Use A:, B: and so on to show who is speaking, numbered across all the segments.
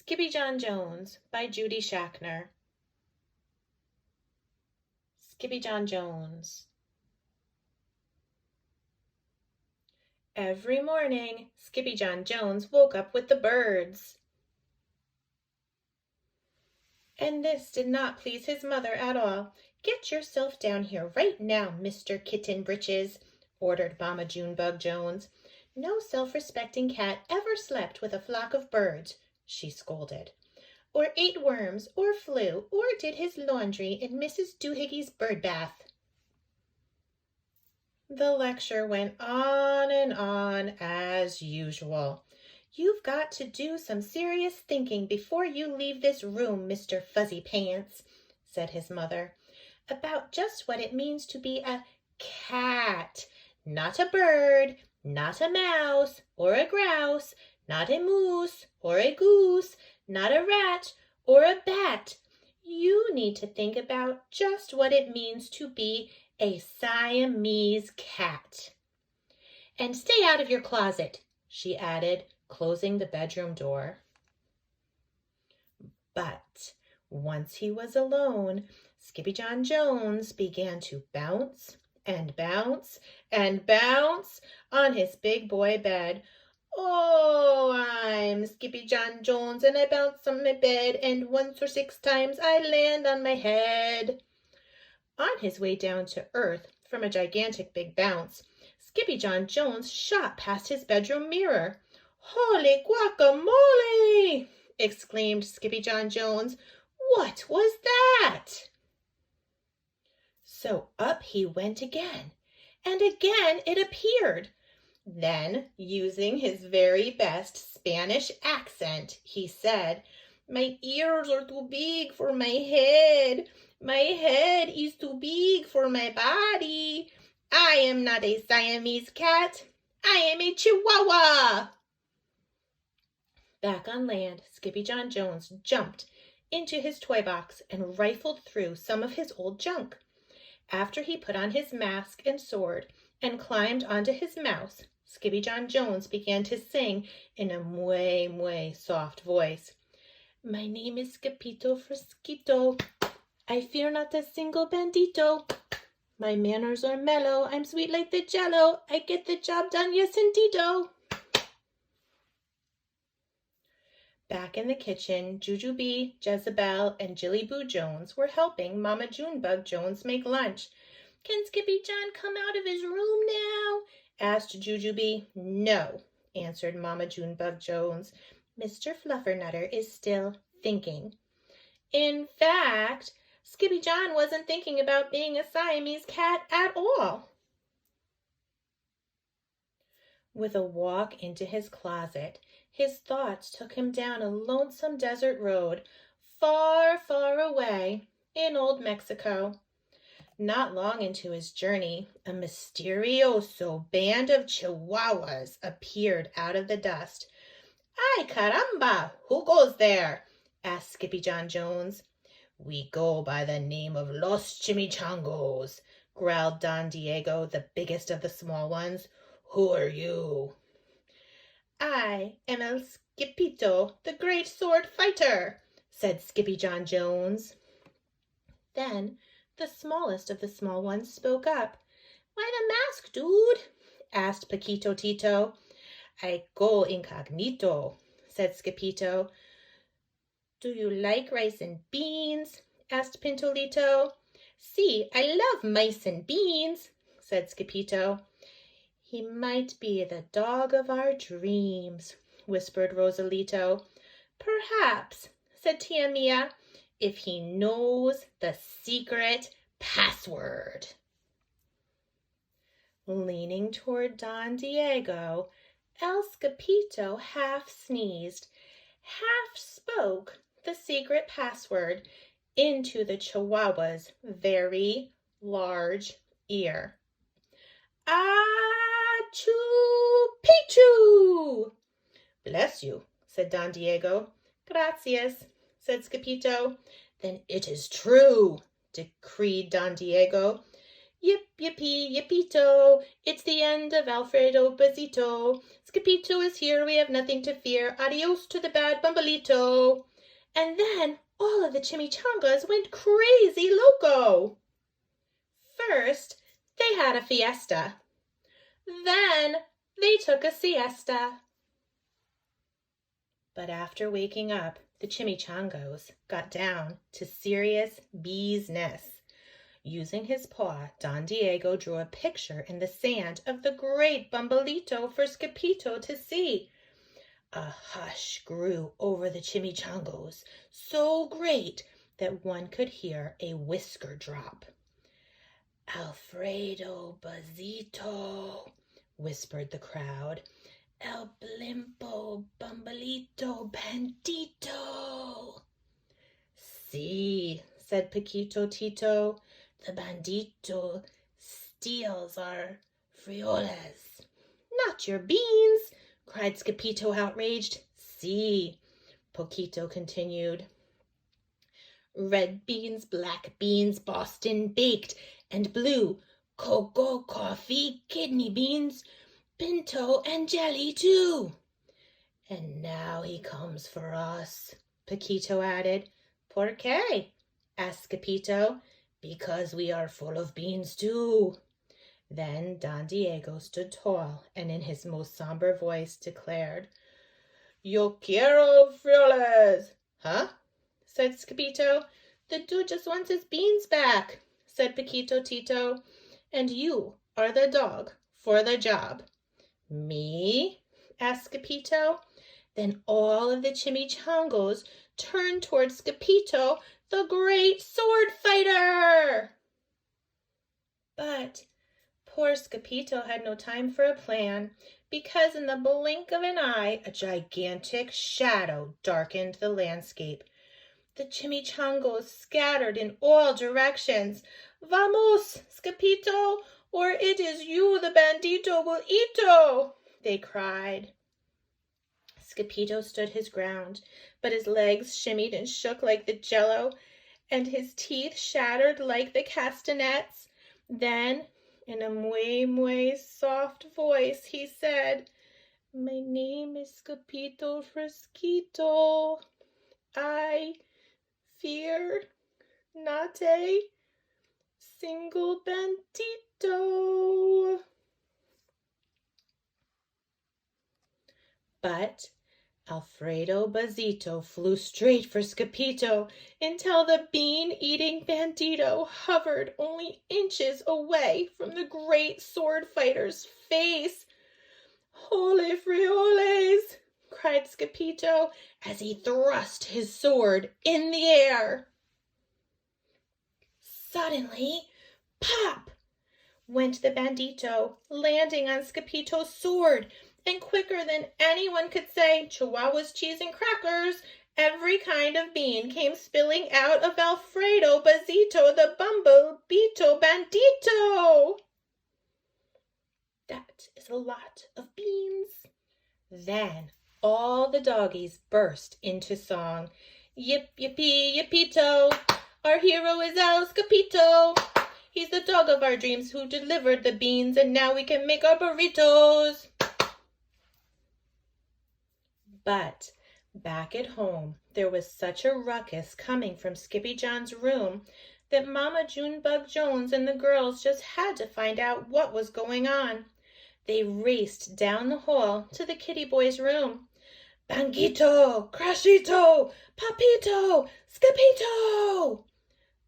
A: Skippyjon Jones by Judy Schachner. Skippyjon Jones. Every morning, Skippyjon Jones woke up with the birds. And this did not please his mother at all. "Get yourself down here right now, Mr. Kitten Britches," ordered Mama Junebug Jones. "No self-respecting cat ever slept with a flock of birds," she scolded, "or ate worms, or flew, or did his laundry in Mrs. Doohiggy's bird bath." The lecture went on and on as usual. "You've got to do some serious thinking before you leave this room, Mr. Fuzzy Pants," said his mother, "about just what it means to be a cat, not a bird, not a mouse, or a grouse, not a moose, or a goose, not a rat, or a bat. You need to think about just what it means to be a Siamese cat. And stay out of your closet," she added, closing the bedroom door. But once he was alone, Skippyjon Jones began to bounce and bounce and bounce on his big boy bed. "Oh, I'm Skippyjon Jones, and I bounce on my bed, and once or 6 times I land on my head." On his way down to earth from a gigantic big bounce, Skippyjon Jones shot past his bedroom mirror. "Holy guacamole!" exclaimed Skippyjon Jones. "What was that?" So up he went again, and again it appeared. Then, using his very best Spanish accent, he said, "My ears are too big for my head. My head is too big for my body. I am not a Siamese cat. I am a chihuahua." Back on land, Skippyjon Jones jumped into his toy box and rifled through some of his old junk. After he put on his mask and sword and climbed onto his mouse, Skippyjon Jones began to sing in a muy soft voice. "My name is Skippito Frisquito. I fear not a single bandito. My manners are mellow. I'm sweet like the jello. I get the job done, yes indeedo." Back in the kitchen, Jujubee, Jezebel, and Jillyboo Jones were helping Mama Junebug Jones make lunch. "Can Skippyjon come out of his room now?" asked Jujubee. "No," answered Mama Junebug Jones. "Mr. Fluffernutter is still thinking." In fact, Skippyjon wasn't thinking about being a Siamese cat at all. With a walk into his closet, his thoughts took him down a lonesome desert road, far, far away in old Mexico. Not long into his journey, a mysterioso band of chihuahuas appeared out of the dust. "Ay, caramba! Who goes there?" asked Skippyjon Jones. "We go by the name of Los Chimichangos," growled Don Diego, the biggest of the small ones. "Who are you?" "I am El Skippito, the great sword fighter," said Skippyjon Jones. Then the smallest of the small ones spoke up. "Why the mask, dude?" asked Paquito Tito. "I go incognito," said Skippito. "Do you like rice and beans?" asked Pintolito. "See, I love mice and beans," said Skippito. "He might be the dog of our dreams," whispered Rosalito. "Perhaps," said Tia Mia, "if he knows the secret password." Leaning toward Don Diego, El Skippito half sneezed, half spoke the secret password into the chihuahua's very large ear. "Achoo Pichu!" "Bless you," said Don Diego. "Gracias," said Skippito. "Then it is true," decreed Don Diego. Yip, yippee, yippito, it's the end of Alfredo Bazito. Skippyjo is here, we have nothing to fear. Adios to the bad bumbalito. And then all of the chimichangas went crazy loco. First, they had a fiesta. Then they took a siesta. But after waking up, the chimichangos got down to serious business. Using his paw, Don Diego drew a picture in the sand of the great bumbalito for Skippyjo to see. A hush grew over the chimichangos, so great that one could hear a whisker drop. Alfredo Bazito, whispered the crowd. El blimpo bumbalito bandito. Si, said Paquito Tito, the bandito steals our frijoles. Not your beans, cried Skippyjo outraged. Si, Paquito continued. Red beans, black beans, Boston baked, and blue, cocoa, coffee, kidney beans, pinto, and jelly too. And now he comes for us, Paquito added. ¿Por qué? asked Skippyjo. Because we are full of beans too. Then Don Diego stood tall and in his most somber voice declared, Yo quiero frijoles. Huh? Said Skippyjo. The dude just wants his beans back, said Paquito Tito. And you are the dog for the job. Me? asked Skippyjo. Then all of the chimichangos turned toward Skippyjo, the great sword fighter. But poor Skippyjo had no time for a plan, because in the blink of an eye, a gigantic shadow darkened the landscape. The chimichangos scattered in all directions. Vamos, Skippyjo, or it is you the bandito will eato, they cried. Skippyjo stood his ground, but his legs shimmied and shook like the jello, and his teeth shattered like the castanets. Then, in a muy soft voice, he said, My name is Skippyjo Fresquito. I fear not a single bandito. But Alfredo Bazito flew straight for Skippyjo until the bean-eating bandito hovered only inches away from the great sword fighter's face. Holy frijoles! cried Skippyjo as he thrust his sword in the air. Suddenly, pop! went the bandito, landing on Skippyjo's sword, and quicker than anyone could say chihuahuas, cheese, and crackers, every kind of bean came spilling out of Alfredo Bazito, the bumblebito bandito. That is a lot of beans. Then all the doggies burst into song. Yip, yippee, yippito, our hero is El Skippyjo. He's the dog of our dreams who delivered the beans, and now we can make our burritos. But back at home, there was such a ruckus coming from Skippyjon's room that Mama Junebug Jones and the girls just had to find out what was going on. They raced down the hall to the kitty boy's room. Banguito, Crashito, Papito, Skippyjo!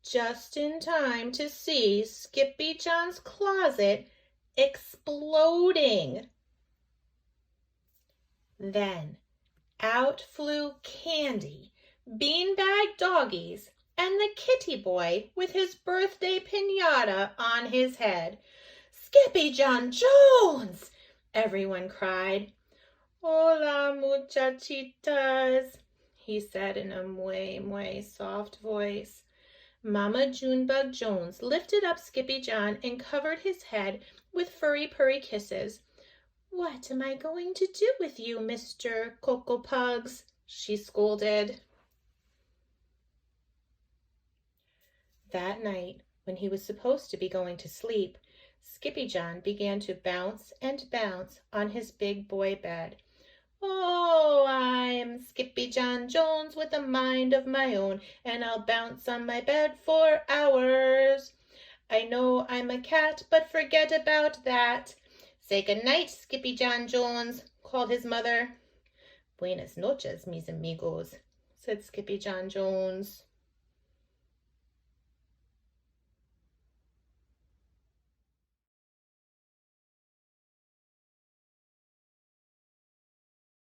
A: Just in time to see Skippyjon's closet exploding. Then out flew Candy, beanbag doggies, and the kitty boy with his birthday piñata on his head. Skippyjon Jones! Everyone cried. Hola, muchachitas, he said in a muy soft voice. Mama Junebug Jones lifted up Skippyjon and covered his head with furry-purry kisses. What am I going to do with you, Mr. Cocoa Pugs? She scolded. That night, When he was supposed to be going to sleep, Skippyjon began to bounce and bounce on his big boy bed. Oh, I'm Skippyjon Jones with a mind of my own, and I'll bounce on my bed for hours. I know I'm a cat, but forget about that. Say good night, Skippyjon Jones, called his mother. Buenas noches, mis amigos, said Skippyjon Jones.